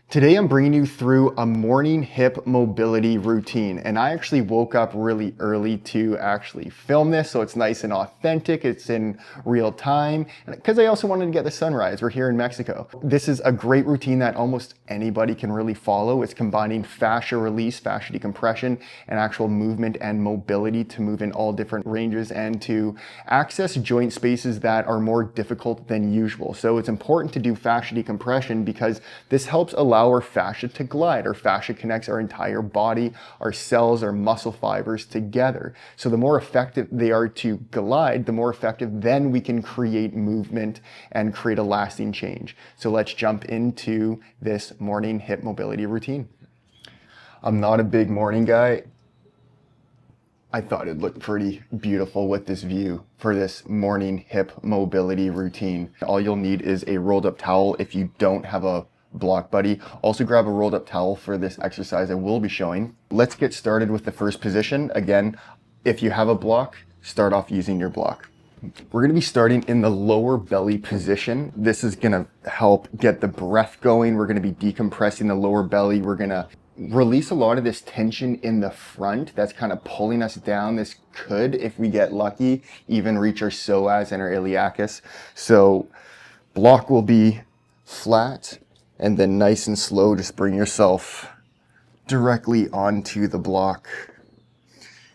Today I'm bringing you through a morning hip mobility routine, and I actually woke up really early to actually film this, so it's nice and authentic, it's in real time, because I also wanted to get the sunrise. We're here in Mexico. This is a great routine that almost anybody can really follow. It's combining fascia release, fascia decompression, and actual movement and mobility to move in all different ranges and to access joint spaces that are more difficult than usual. So it's important to do fascia decompression because this helps allow our fascia to glide. Our fascia connects our entire body, our cells, our muscle fibers together. So the more effective they are to glide, the more effective then we can create movement and create a lasting change. So let's jump into this morning hip mobility routine. I'm not a big morning guy. I thought it'd look pretty beautiful with this view for this morning hip mobility routine. All you'll need is a rolled up towel if you don't have a block buddy. Also grab a rolled up towel for this exercise I will be showing. Let's get started with the first position. Again, if you have a block, start off using your block. We're going to be starting in the lower belly position. This is going to help get the breath going. We're going to be decompressing the lower belly. We're going to release a lot of this tension in the front that's kind of pulling us down. This could, if we get lucky, even reach our psoas and our iliacus. So block will be flat, and then nice and slow, just bring yourself directly onto the block.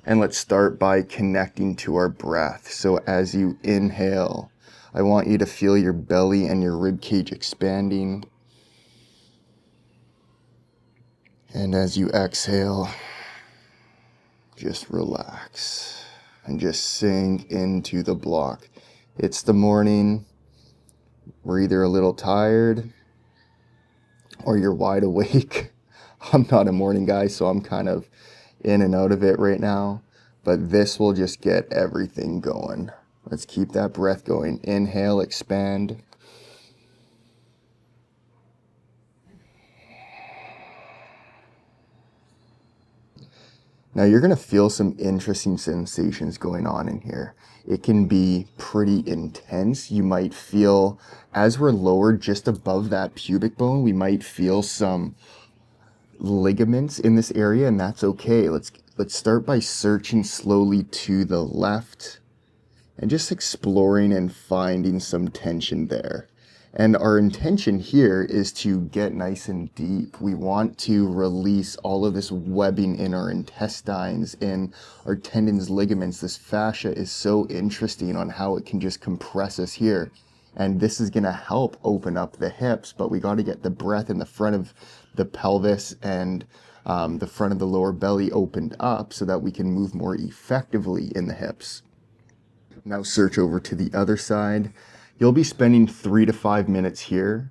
And let's start by connecting to our breath. So as you inhale, I want you to feel your belly and your rib cage expanding. And as you exhale, just relax and just sink into the block. It's the morning. We're either a little tired or you're wide awake. I'm not a morning guy, so I'm kind of in and out of it right now, but this will just get everything going. Let's keep that breath going. Inhale, expand. Now you're gonna feel some interesting sensations going on in here. It can be pretty intense. You might feel, as we're lowered just above that pubic bone, we might feel some ligaments in this area, and that's okay. Let's start by searching slowly to the left and just exploring and finding some tension there. And our intention here is to get nice and deep. We want to release all of this webbing in our intestines, in our tendons, ligaments. This fascia is so interesting on how it can just compress us here. And this is gonna help open up the hips, but we gotta get the breath in the front of the pelvis and the front of the lower belly opened up so that we can move more effectively in the hips. Now search over to the other side. You'll be spending 3 to 5 minutes here.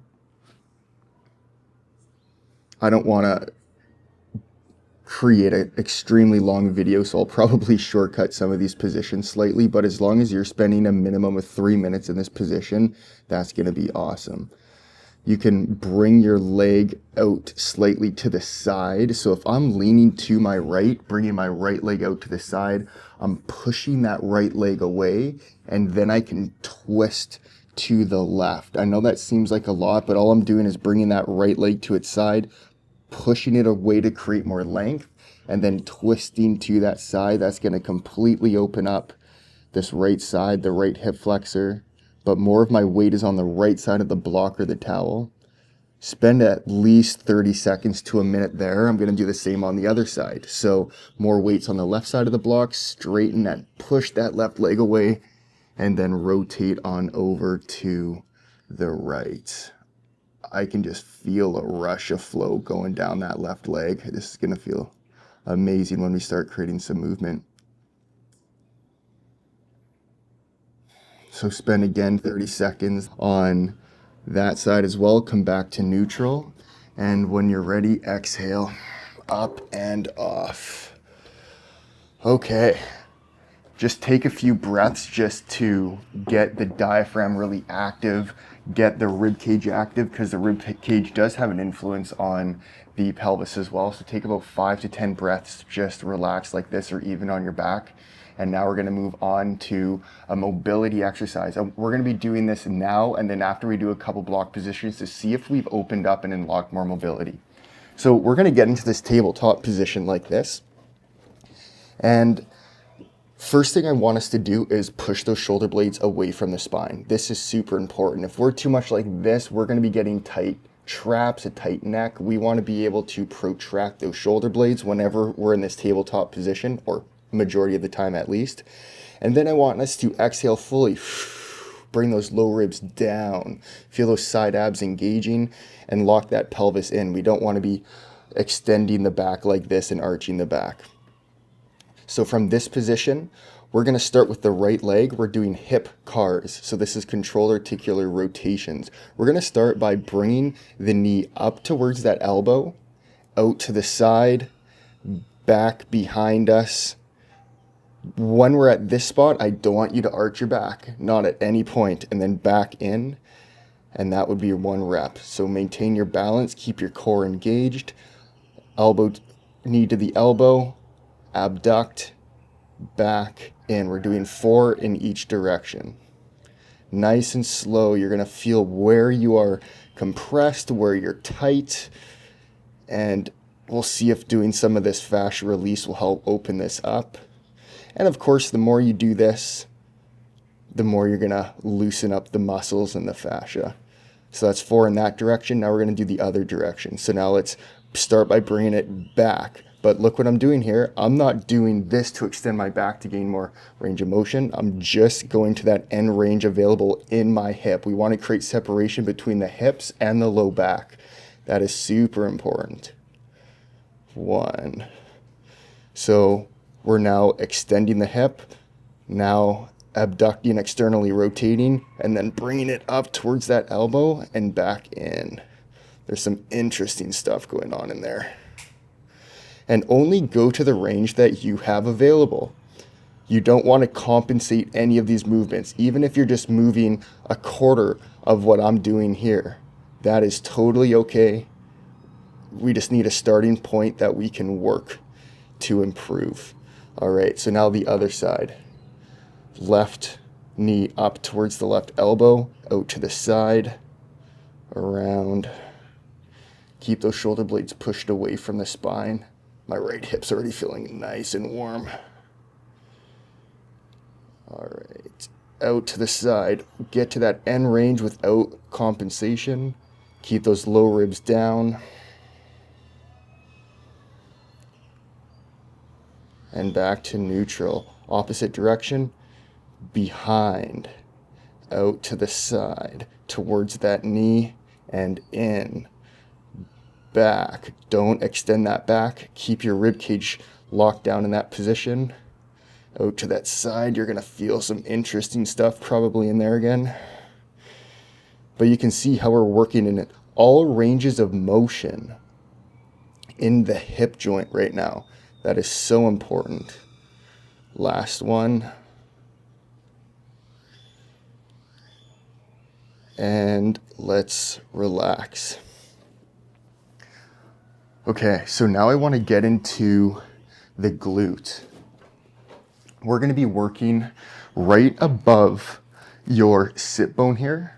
I don't want to create an extremely long video, so I'll probably shortcut some of these positions slightly, but as long as you're spending a minimum of 3 minutes in this position, that's going to be awesome. You can bring your leg out slightly to the side. So if I'm leaning to my right, bringing my right leg out to the side, I'm pushing that right leg away, and then I can twist to the left. I know that seems like a lot, but all I'm doing is bringing that right leg to its side, pushing it away to create more length, and then twisting to that side. That's going to completely open up this right side, the right hip flexor. But more of my weight is on the right side of the block or the towel. Spend at least 30 seconds to a minute there. I'm going to do the same on the other side. So more weight's on the left side of the block, straighten and push that left leg away, and then rotate on over to the right. I can just feel a rush of flow going down that left leg. This is going to feel amazing when we start creating some movement. So spend again 30 seconds on that side as well. Come back to neutral. And when you're ready, exhale, up and off. Okay. Just take a few breaths just to get the diaphragm really active, get the rib cage active, because the rib cage does have an influence on the pelvis as well. So take about 5 to 10 breaths, just relax like this, or even on your back. And now we're gonna move on to a mobility exercise. We're gonna be doing this now and then after we do a couple block positions to see if we've opened up and unlocked more mobility. So we're gonna get into this tabletop position like this. And first thing I want us to do is push those shoulder blades away from the spine. This is super important. If we're too much like this, we're gonna be getting tight traps, a tight neck. We wanna be able to protract those shoulder blades whenever we're in this tabletop position, or majority of the time at least. And then I want us to exhale fully. Bring those low ribs down. Feel those side abs engaging and lock that pelvis in. We don't wanna be extending the back like this and arching the back. So from this position, we're gonna start with the right leg. We're doing hip cars. So this is controlled articular rotations. We're gonna start by bringing the knee up towards that elbow, out to the side, back behind us. When we're at this spot, I don't want you to arch your back, not at any point, and then back in, and that would be your 1 rep. So maintain your balance, keep your core engaged, elbow, knee to the elbow, abduct, back in. We're doing 4 in each direction. Nice and slow. You're gonna feel where you are compressed, where you're tight, and we'll see if doing some of this fascia release will help open this up. And of course, the more you do this, the more you're gonna loosen up the muscles and the fascia. So that's 4 in that direction. Now we're gonna do the other direction. So now let's start by bringing it back. But look what I'm doing here. I'm not doing this to extend my back to gain more range of motion. I'm just going to that end range available in my hip. We want to create separation between the hips and the low back. That is super important. 1. So we're now extending the hip, now abducting, externally rotating, and then bringing it up towards that elbow and back in. There's some interesting stuff going on in there. And only go to the range that you have available. You don't want to compensate any of these movements, even if you're just moving a quarter of what I'm doing here. That is totally okay. We just need a starting point that we can work to improve. All right, so now the other side. Left knee up towards the left elbow, out to the side, around. Keep those shoulder blades pushed away from the spine. My right hip's already feeling nice and warm. All right, out to the side. Get to that end range without compensation. Keep those low ribs down. And back to neutral. Opposite direction, behind. Out to the side, towards that knee and in. Back. Don't extend that back. Keep your rib cage locked down in that position. Out to that side, you're gonna feel some interesting stuff probably in there again. But you can see how we're working in all ranges of motion in the hip joint right now. That is so important. Last one. And let's relax. Okay, so now I want to get into the glute. We're going to be working right above your sit bone here.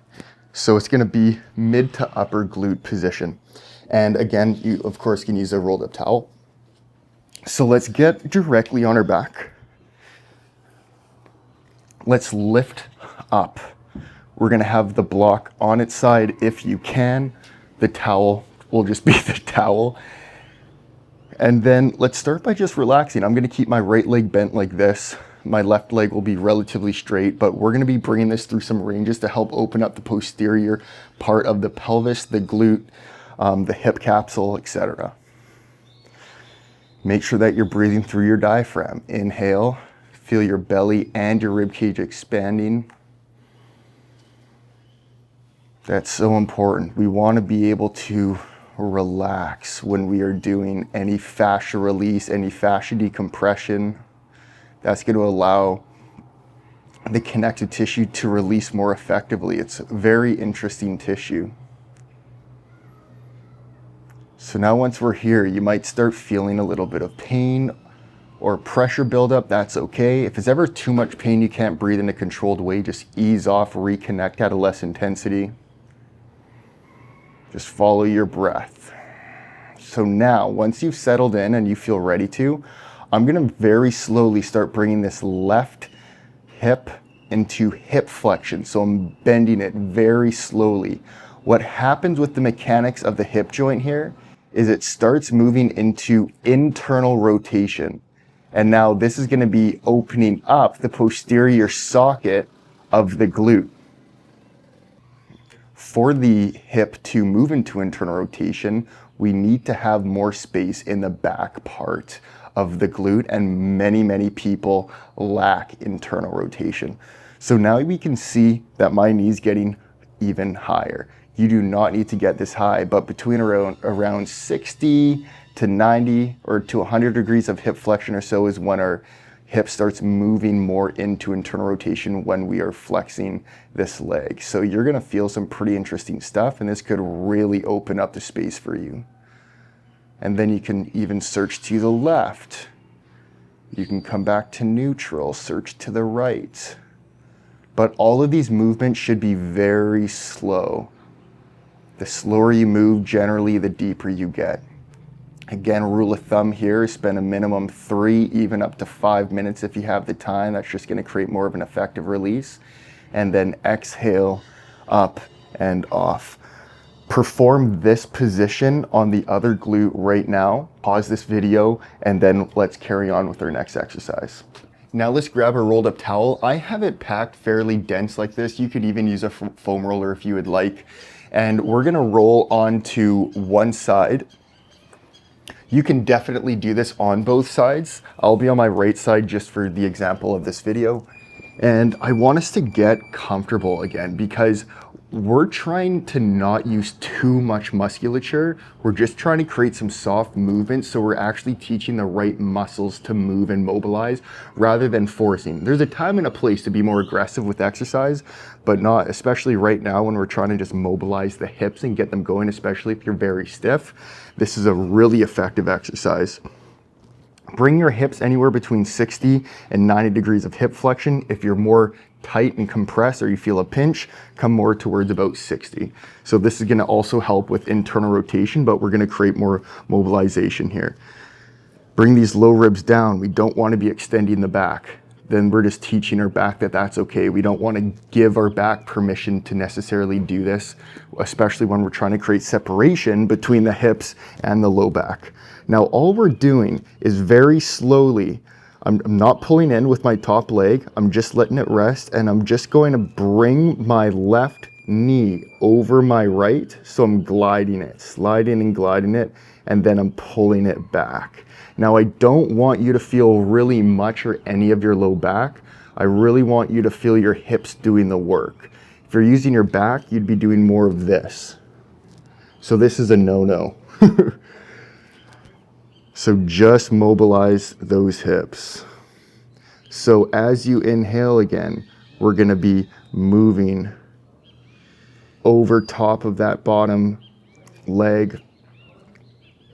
So it's going to be mid to upper glute position. And again, you of course can use a rolled up towel. So let's get directly on our back. Let's lift up. We're going to have the block on its side if you can. The towel will just be the towel. And then let's start by just relaxing. I'm gonna keep my right leg bent like this. My left leg will be relatively straight, but we're gonna be bringing this through some ranges to help open up the posterior part of the pelvis, the glute, the hip capsule, etc. Make sure that you're breathing through your diaphragm. Inhale, feel your belly and your rib cage expanding. That's so important. We want to be able to relax when we are doing any fascia release, any fascia decompression. That's going to allow the connective tissue to release more effectively. It's very interesting tissue. So now once we're here, you might start feeling a little bit of pain or pressure buildup, that's okay. If it's ever too much pain, you can't breathe in a controlled way, just ease off, reconnect at a less intensity. Just follow your breath. So now, once you've settled in and you feel ready to, I'm gonna very slowly start bringing this left hip into hip flexion. So I'm bending it very slowly. What happens with the mechanics of the hip joint here is it starts moving into internal rotation. And now this is gonna be opening up the posterior socket of the glute. For the hip to move into internal rotation, we need to have more space in the back part of the glute, and many people lack internal rotation. So now we can see that my knee's getting even higher. You do not need to get this high, but between around 60 to 90 or to 100 degrees of hip flexion or so is when our hip starts moving more into internal rotation when we are flexing this leg. So you're gonna feel some pretty interesting stuff, and this could really open up the space for you. And then you can even search to the left. You can come back to neutral, search to the right. But all of these movements should be very slow. The slower you move, generally, the deeper you get. Again, rule of thumb here is spend a minimum 3, even up to 5 minutes if you have the time. That's just gonna create more of an effective release. And then exhale, up and off. Perform this position on the other glute right now. Pause this video, and then let's carry on with our next exercise. Now let's grab a rolled up towel. I have it packed fairly dense like this. You could even use a foam roller if you would like. And we're gonna roll onto one side. You can definitely do this on both sides. I'll be on my right side just for the example of this video. And I want us to get comfortable again, because we're trying to not use too much musculature. We're just trying to create some soft movement, so we're actually teaching the right muscles to move and mobilize rather than forcing. There's a time and a place to be more aggressive with exercise, but not, especially right now when we're trying to just mobilize the hips and get them going, especially if you're very stiff. This is a really effective exercise. Bring your hips anywhere between 60 and 90 degrees of hip flexion. If you're more tight and compressed or you feel a pinch, come more towards about 60. So this is gonna also help with internal rotation, but we're gonna create more mobilization here. Bring these low ribs down. We don't wanna be extending the back. Then we're just teaching our back that that's okay. We don't wanna give our back permission to necessarily do this, especially when we're trying to create separation between the hips and the low back. Now, all we're doing is very slowly, I'm not pulling in with my top leg, I'm just letting it rest, and I'm just going to bring my left knee over my right, so I'm gliding it, sliding and gliding it, and then I'm pulling it back. Now, I don't want you to feel really much or any of your low back. I really want you to feel your hips doing the work. If you're using your back, you'd be doing more of this. So this is a no-no. So just mobilize those hips. So as you inhale again, we're gonna be moving over top of that bottom leg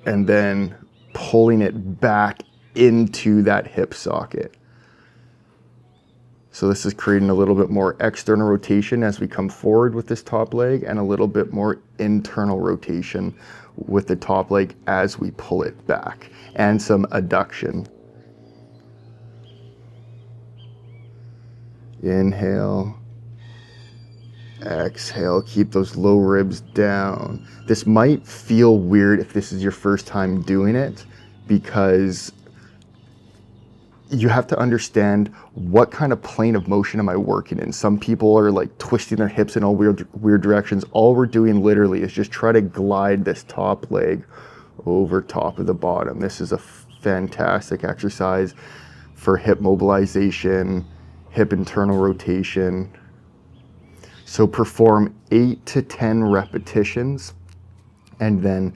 and then pulling it back into that hip socket. So this is creating a little bit more external rotation as we come forward with this top leg, and a little bit more internal rotation with the top leg as we pull it back, and some adduction. Inhale, exhale, keep those low ribs down. This might feel weird if this is your first time doing it, because you have to understand what kind of plane of motion am I working in. Some people are like twisting their hips in all weird directions. All we're doing literally is just try to glide this top leg over top of the bottom. This is a fantastic exercise for hip mobilization, hip internal rotation. So perform 8 to 10 repetitions, and then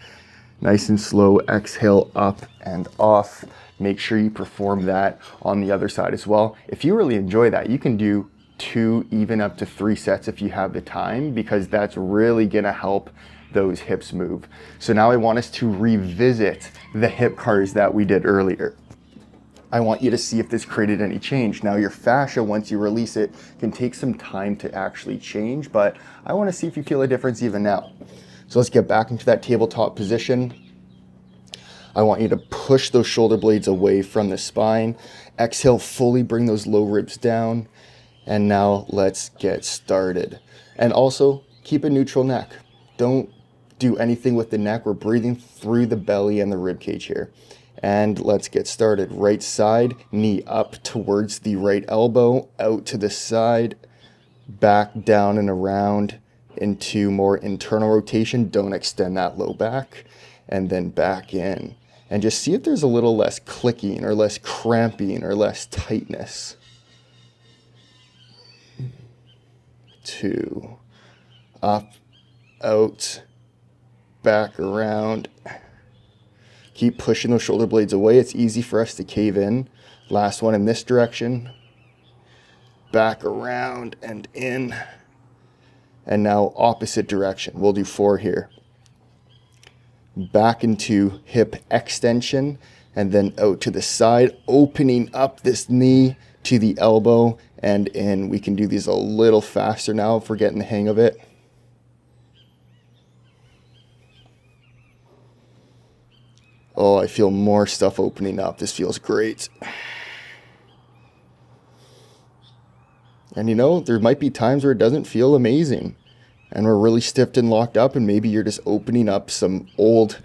nice and slow, exhale up and off. Make sure you perform that on the other side as well. If you really enjoy that, you can do 2, even up to 3 sets if you have the time, because that's really gonna help those hips move. So now I want us to revisit the hip cars that we did earlier. I want you to see if this created any change. Now your fascia, once you release it, can take some time to actually change, but I want to see if you feel a difference even now. So let's get back into that tabletop position. I want you to push those shoulder blades away from the spine. Exhale, fully bring those low ribs down. And now let's get started. And also keep a neutral neck. Don't do anything with the neck. We're breathing through the belly and the rib cage here. And let's get started. Right side, knee up towards the right elbow, out to the side, back down and around into more internal rotation. Don't extend that low back, and then back in. And just see if there's a little less clicking or less cramping or less tightness. 2, up, out, back around. Keep pushing those shoulder blades away. It's easy for us to cave in. Last one in this direction. Back around and in. And now opposite direction. We'll do 4 here. Back into hip extension and then out to the side, opening up this knee to the elbow and in. We can do these a little faster now if we're getting the hang of it. Oh, I feel more stuff opening up. This feels great. And you know, there might be times where it doesn't feel amazing and we're really stiffed and locked up, and maybe you're just opening up some old,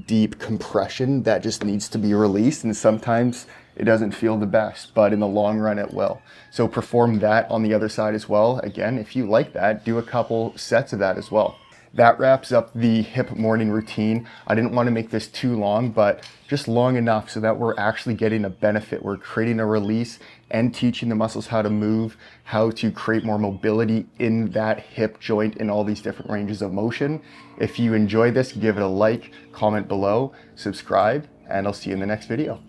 deep compression that just needs to be released. And sometimes it doesn't feel the best, but in the long run, it will. So perform that on the other side as well. Again, if you like that, do a couple sets of that as well. That wraps up the hip morning routine. I didn't want to make this too long, but just long enough so that we're actually getting a benefit. We're creating a release and teaching the muscles how to move, how to create more mobility in that hip joint in all these different ranges of motion. If you enjoy this, give it a like, comment below, subscribe, and I'll see you in the next video.